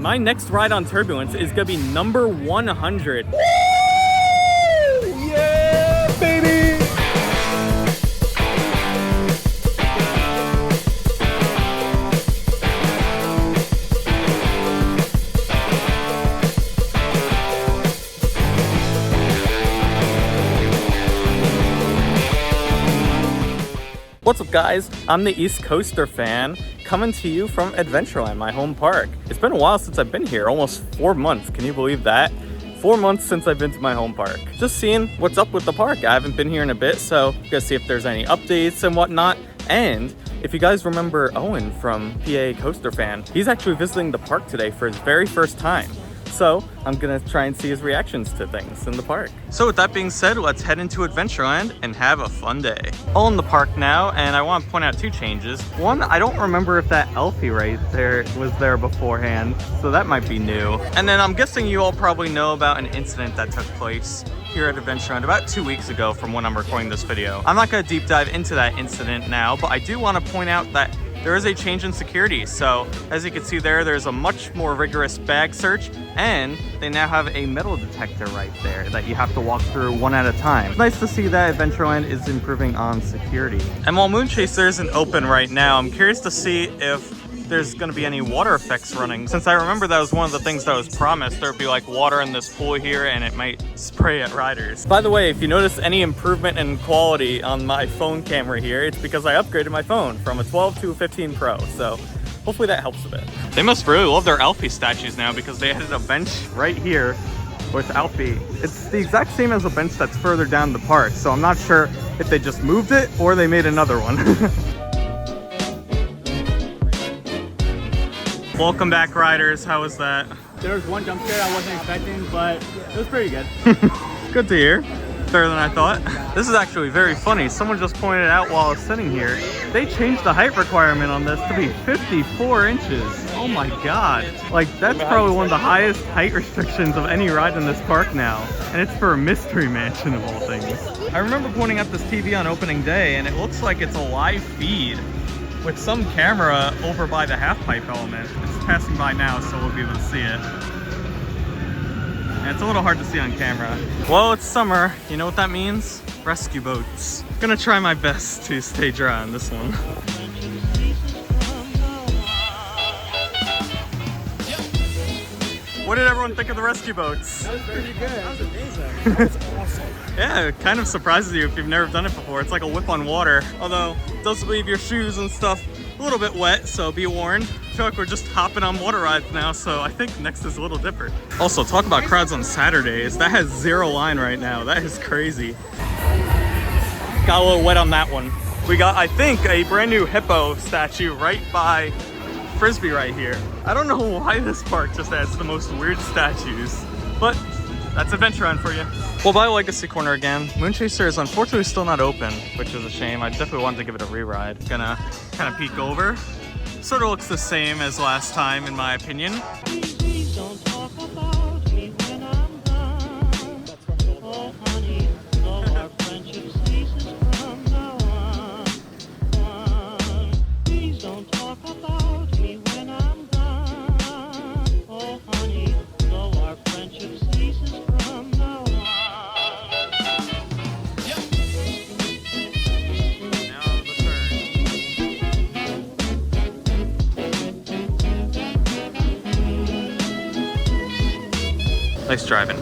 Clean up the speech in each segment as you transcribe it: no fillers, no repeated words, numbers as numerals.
My next ride on Turbulence is gonna be number 100. Woo! Yeah, baby! What's up, guys? I'm the East Coaster fan, coming to you from Adventureland, my home park. It's been a while since I've been here, almost 4 months. Can you believe that? 4 months since I've been to my home park. Just seeing what's up with the park. I haven't been here in a bit, so gonna see if there's any updates and whatnot. And if you guys remember Owen from PA Coaster Fan, he's actually visiting the park today for his very first time. So I'm gonna try and see his reactions to things in the park. So with that being said, let's head into Adventureland and have a fun day. All in the park now, and I want to point out 2 changes. One, I don't remember if that Elfie right there was there beforehand, so that might be new. And then I'm guessing you all probably know about an incident that took place here at Adventureland about 2 weeks ago from when I'm recording this video. I'm not gonna deep dive into that incident now, but I do want to point out that there is a change in security. So as you can see there's a much more rigorous bag search, and they now have a metal detector right there that you have to walk through one at a time. It's nice to see that Adventureland is improving on security. And while Moonchaser isn't open right now, I'm curious to see if there's going to be any water effects running, since I remember that was one of the things that was promised. There'd be like water in this pool here and it might spray at riders. By the way, if you notice any improvement in quality on my phone camera here, it's because I upgraded my phone from a 12 to a 15 Pro, so hopefully that helps a bit. They must really love their Alfie statues now, because they added a bench right here with Alfie. It's the exact same as a bench that's further down the park, so I'm not sure if they just moved it or they made another one. Welcome back, riders. How was that? There was one jump scare I wasn't expecting, but it was pretty good. Good to hear. Better than I thought. This is actually very funny. Someone just pointed out while I was sitting here, they changed the height requirement on this to be 54 inches. Oh my god. Like, that's probably one of the highest height restrictions of any ride in this park now. And it's for a Mystery Mansion of all things. I remember pointing at this TV on opening day, and it looks like it's a live feed with some camera over by the half pipe element. It's passing by now, so we'll be able to see it. And it's a little hard to see on camera. Well, it's summer. You know what that means? Rescue boats. Gonna try my best to stay dry on this one. What did everyone think of the rescue boats? That was pretty good. That was amazing. That was awesome. Yeah, it kind of surprises you if you've never done it before. It's like a whip on water. Although, it does leave your shoes and stuff a little bit wet, so be warned. I feel like we're just hopping on water rides now, so I think next is a little dipper. Also, talk about crowds on Saturdays. That has 0 line right now. That is crazy. Got a little wet on that one. We got, I think, a brand new hippo statue right by Frisbee right here. I don't know why this park just has the most weird statues, but that's Adventureland for you. Well, by Legacy Corner again. Moonchaser is unfortunately still not open, which is a shame. I definitely wanted to give it a re-ride. Gonna kind of peek over. Sort of looks the same as last time, in my opinion. Please don't talk about me when I'm gone. Oh, honey, though our friendship ceases from now on. Please don't talk about me when I'm gone. Oh, honey, though our friendship ceases from now on. Now the turn. Nice driving.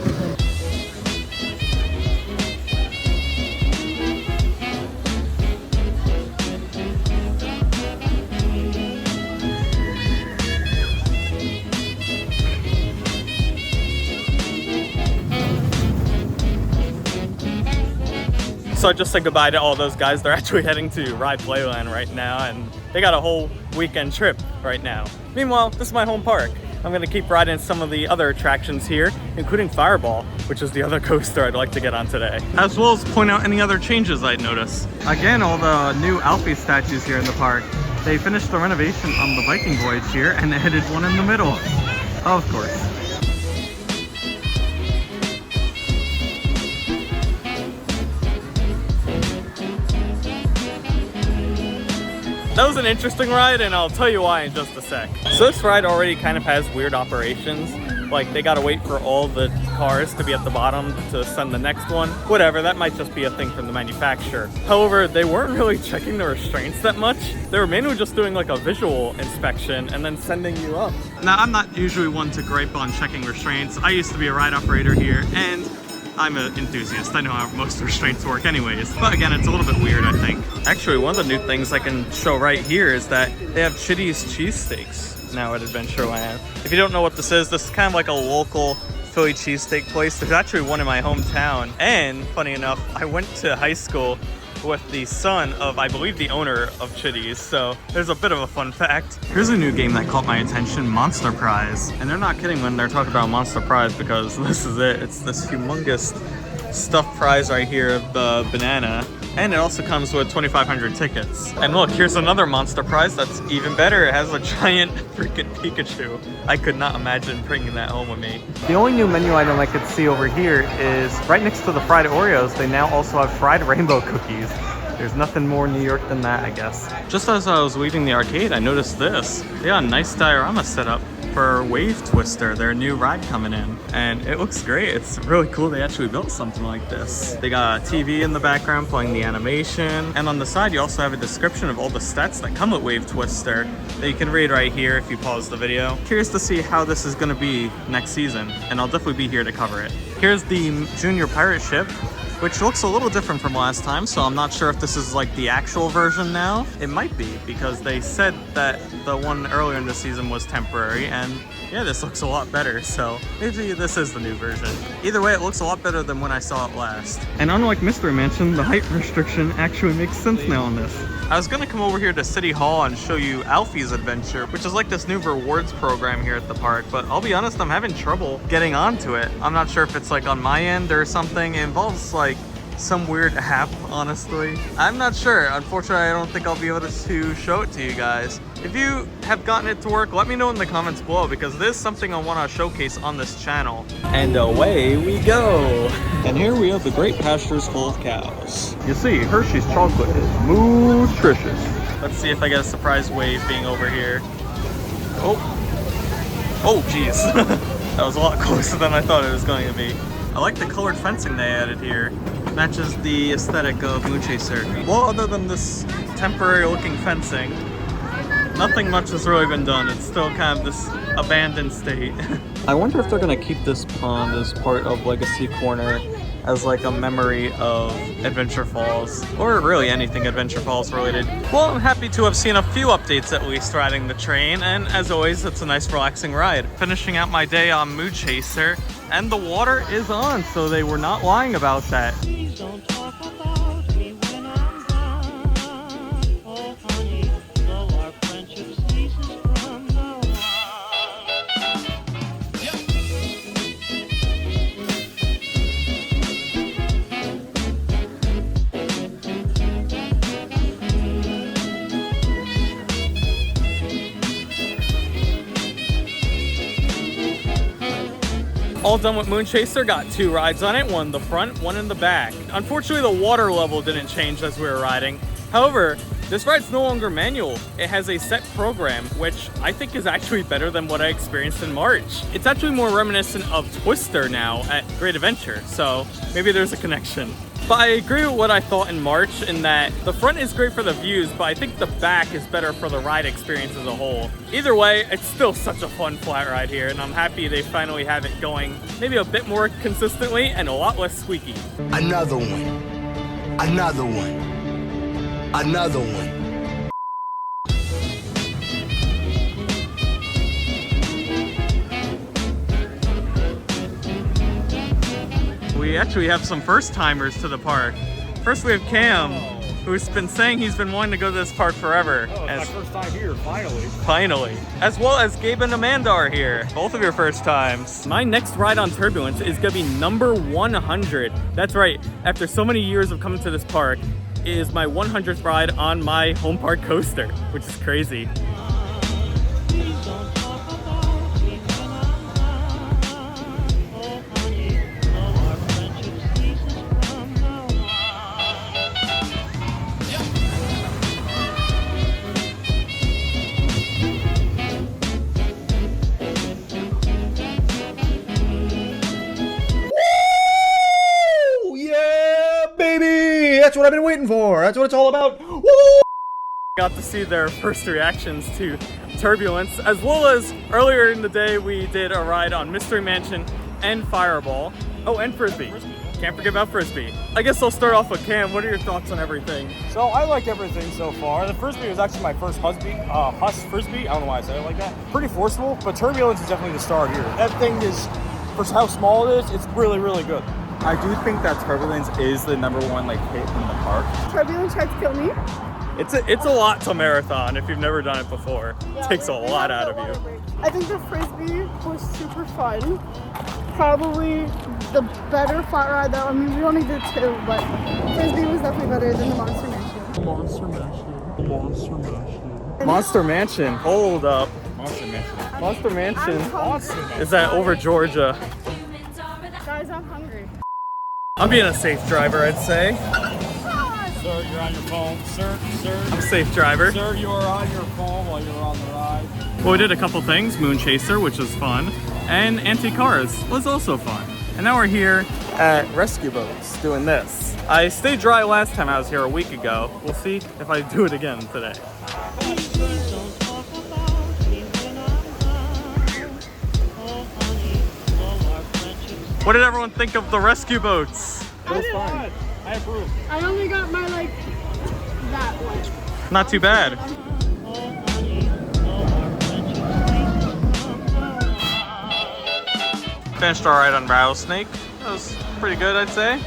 So I just said goodbye to all those guys. They're actually heading to Ride Playland right now, and they got a whole weekend trip right now. Meanwhile, this is my home park. I'm gonna keep riding some of the other attractions here, including Fireball, which is the other coaster I'd like to get on today. As well as point out any other changes I'd notice. Again, all the new Alfie statues here in the park. They finished the renovation on the Viking Voyage here and added one in the middle. Of course. that was an interesting ride, and I'll tell you why in just a sec. So this ride already kind of has weird operations. Like, they gotta wait for all the cars to be at the bottom to send the next one. Whatever, that might just be a thing from the manufacturer. However, they weren't really checking the restraints that much. They were mainly just doing like a visual inspection and then sending you up. Now, I'm not usually one to gripe on checking restraints. I used to be a ride operator here, and I'm an enthusiast. I know how most restraints work anyways. But again, it's a little bit weird, I think. Actually, one of the new things I can show right here is that they have Chitty's cheesesteaks now at Adventureland. If you don't know what this is kind of like a local Philly cheesesteak place. There's actually one in my hometown. And funny enough, I went to high school with the son of, I believe, the owner of Chitty's. So there's a bit of a fun fact. Here's a new game that caught my attention, Monster Prize. And they're not kidding when they're talking about Monster Prize, because this is it. It's this humongous stuffed prize right here of the banana. And it also comes with 2,500 tickets. And look, here's another Monster Prize that's even better. It has a giant freaking Pikachu. I could not imagine bringing that home with me. The only new menu item I could see over here is right next to the fried Oreos, they now also have fried rainbow cookies. There's nothing more New York than that, I guess. Just as I was leaving the arcade, I noticed this. They got a nice diorama set up for Wave Twister, their new ride coming in. And it looks great. It's really cool they actually built something like this. They got a TV in the background playing the animation. And on the side, you also have a description of all the stats that come with Wave Twister that you can read right here if you pause the video. Curious to see how this is gonna be next season, and I'll definitely be here to cover it. Here's the Junior Pirate Ship, which looks a little different from last time, so I'm not sure if this is like the actual version now. It might be, because they said that the one earlier in the season was temporary, and yeah, this looks a lot better, so maybe this is the new version. Either way, it looks a lot better than when I saw it last. And unlike Mystery Mansion, the height restriction actually makes sense now on this. I was gonna come over here to City Hall and show you Alfie's Adventure, which is like this new rewards program here at the park, but I'll be honest, I'm having trouble getting onto it. I'm not sure if it's like on my end or something. It involves like some weird app, honestly. I'm not sure. Unfortunately, I don't think I'll be able to show it to you guys. If you have gotten it to work, let me know in the comments below, because this is something I want to showcase on this channel. And away we go. And here we have the great pastures full of cows. You see, Hershey's chocolate is nutritious. Let's see if I get a surprise wave being over here. Oh geez. That was a lot closer than I thought it was going to be. I like the colored fencing they added here. Matches the aesthetic of Moon Chaser. Well, other than this temporary looking fencing, nothing much has really been done. It's still kind of this abandoned state. I wonder if they're gonna keep this pond as part of Legacy Corner as like a memory of Adventure Falls, or really anything Adventure Falls related. Well, I'm happy to have seen a few updates at least riding the train, and as always, it's a nice relaxing ride. Finishing out my day on Moon Chaser, and the water is on, so they were not lying about that. Please don't talk about me when I'm gone. Oh, honey, though our friendship ceases from now on. All done with Moon Chaser, got 2 rides on it, one in the front, one in the back. Unfortunately, the water level didn't change as we were riding. However, this ride's no longer manual. It has a set program, which I think is actually better than what I experienced in March. It's actually more reminiscent of Twister now at Great Adventure, so maybe there's a connection. But I agree with what I thought in March in that the front is great for the views, but I think the back is better for the ride experience as a whole. Either way, it's still such a fun flat ride here, and I'm happy they finally have it going maybe a bit more consistently and a lot less squeaky. Another one. Another one. Another one. We actually have some first-timers to the park. First we have Cam, who's been saying he's been wanting to go to this park forever. Oh, it's my first time here, finally. Finally. As well as Gabe and Amanda are here. Both of your first times. My next ride on Turbulence is gonna be number 100. That's right, after so many years of coming to this park, it is my 100th ride on my home park coaster, which is crazy. Please don't talk about me when I'm gone. Oh, honey, though our friendship ceases from now on. what I've been waiting for. That's what it's all about. Woo! Got to see their first reactions to Turbulence, as well as earlier in the day we did a ride on Mystery Mansion and Fireball. Oh, and Frisbee. Can't forget about Frisbee. I guess I'll start off with Cam. What are your thoughts on everything? So I like everything so far. The Frisbee was actually my first Huss Frisbee. I don't know why I said it like that. Pretty forceful, but Turbulence is definitely the star here. That thing is, for how small it is, it's really, really good. I do think that Turbulence is the #1 like hit in the park. Turbulence tried to kill me. It's a lot to marathon if you've never done it before. Yeah, It takes a we lot have out the of you. water break. I think the Frisbee was super fun. Probably the better flat ride though. I mean, we only did 2, but Frisbee was definitely better than the Monster Mansion. Monster Mansion. Hold up. Monster Mansion. Monster Mansion I'm hungry. is that over Georgia. Guys, I'm hungry. I'm being a safe driver, I'd say. Sir, you're on your phone. I'm a safe driver. Sir, you are on your phone while you're on the ride. Well, we did a couple things. Moon Chaser, which was fun, and Anti-Cars was also fun. And now we're here at Rescue Boats doing this. I stayed dry last time I was here a week ago. We'll see if I do it again today. Please don't talk about me when I'm gone. Oh, honey, all our friendships. What did everyone think of the Rescue Boats? It was fun. I approve. I only got my that one. Not too bad. Oh, honey, all our friendships. Finished our ride on Rattlesnake. That was pretty good, I'd say.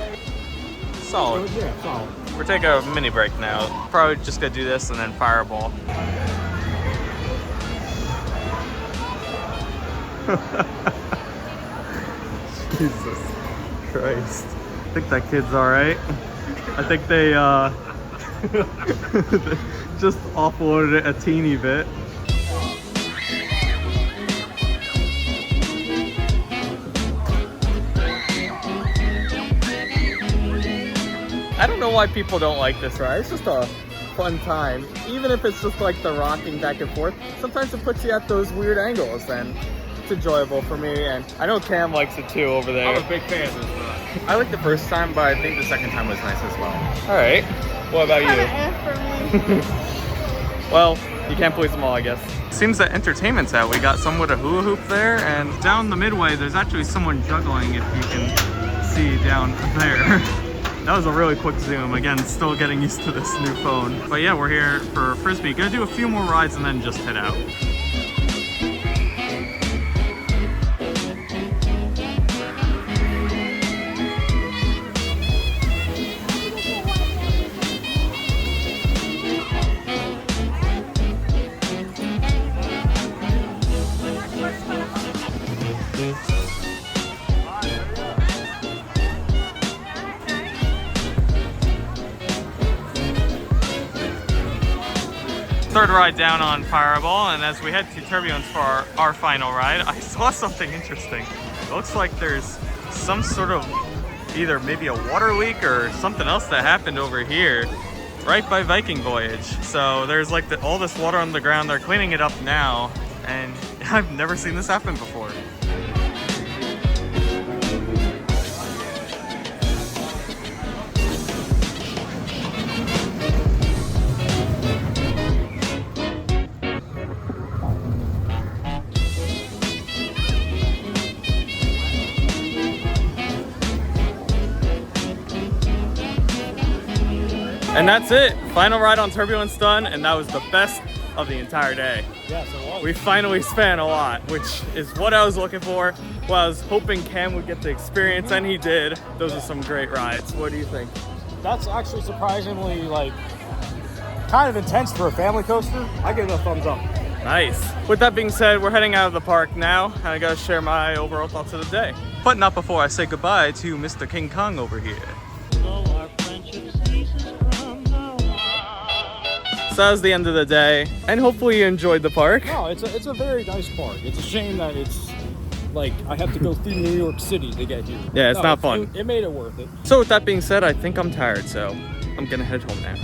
Solid. Yeah, solid. We're taking a mini break now. Probably just gonna do this and then Fireball. Jesus Christ. I think that kid's alright. I think they just offloaded it a teeny bit. I don't know why people don't like this ride. It's just a fun time. Even if it's just like the rocking back and forth, sometimes it puts you at those weird angles and it's enjoyable for me. And I know Cam likes it too over there. I'm a big fan of this ride. I liked the first time, but I think the second time was nice as well. All right. What about you? For me. Well, you can't please them all, I guess. Seems that entertainment's out. We got someone with a hula hoop there, and down the midway, there's actually someone juggling, if you can see down there. That was a really quick zoom. Again, still getting used to this new phone. But yeah, we're here for Frisbee. Gonna do a few more rides and then just head out. Third ride down on Fireball, and as we head to Turbulence for our final ride, I saw something interesting. It looks like there's some sort of either maybe a water leak or something else that happened over here right by Viking Voyage. So there's like all this water on the ground. They're cleaning it up now, and I've never seen this happen before. And that's it. Final ride on Turbulence done, and that was the best of the entire day. Yes, it was. We finally spent a lot, which is what I was looking for. Well, I was hoping Cam would get the experience, and he did. Those are some great rides. What do you think? That's actually surprisingly kind of intense for a family coaster. I give it a thumbs up. Nice. With that being said, we're heading out of the park now, and I gotta share my overall thoughts of the day. But not before I say goodbye to Mr. King Kong over here. So our friendship ceases from now on. So that was the end of the day, and hopefully you enjoyed the park. No, it's a very nice park. It's a shame that it's like I have to go through New York City to get here. Yeah, it's not fun. It made it worth it. So with that being said, I think I'm tired, so I'm gonna head home now.